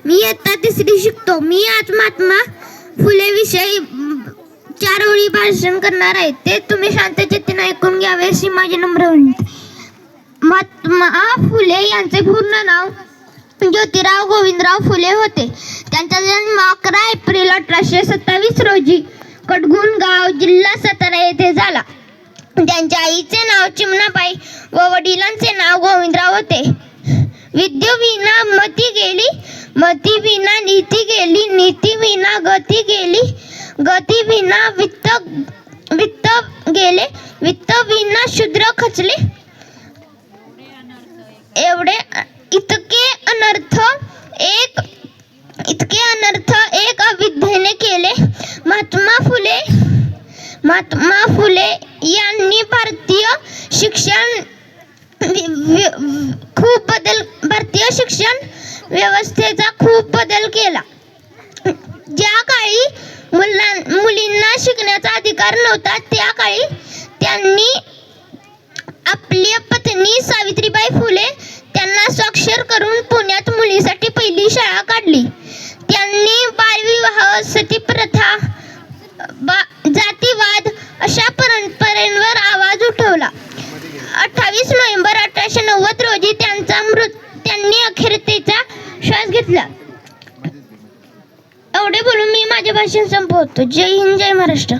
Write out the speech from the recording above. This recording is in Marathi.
मी इयत्ता 3री शिकतो. मी आज महात्मा फुले विषयी 4 ओळी भाषण करणार आहे. ते तुम्ही शांत चित्ताने ऐकून घ्यावे अशी माझी नम्र विनंती. महात्मा फुले यांचे पूर्ण नाव ज्योतिराव गोविंदराव फुले होते. त्यांचा जन्म 11 एप्रिल 1827 रोजी कडगुण गाव, जिल्हा सातारा येथे झाला. त्यांच्या आईचे नाव चिमणाबाई व वडिलांचे नाव गोविंदराव होते. विद्येविना मती गेली, मती विना नीती गेली, नीती विना गती गेली, गती विना वित्त गेले, वित्त विना शूद्र खचले. एवढे इतके अनर्थ एक अविद्येने केले. महात्मा फुले यांनी भारतीय शिक्षण व्यवस्थेचा खूप बदल केला. ज्या काळी मुलींना शिकण्याचा अधिकार नव्हता, त्या काळी त्यांनी आपली पत्नी सावित्रीबाई फुले त्यांना साक्षर करून पुण्यात मुलींसाठी पहिली शाळा काढली. त्यांनी बालविवाह, सतीप्रथा, जातीवाद अशा परंपरेवर आवाज उठवला. 28 नोव्हेंबर 1890 रोजी त्यांनी अखेरतेचा श्वास घेतला. एवढे बोलून मी माझे भाषण संपवतो. जय हिंद, जय महाराष्ट्र.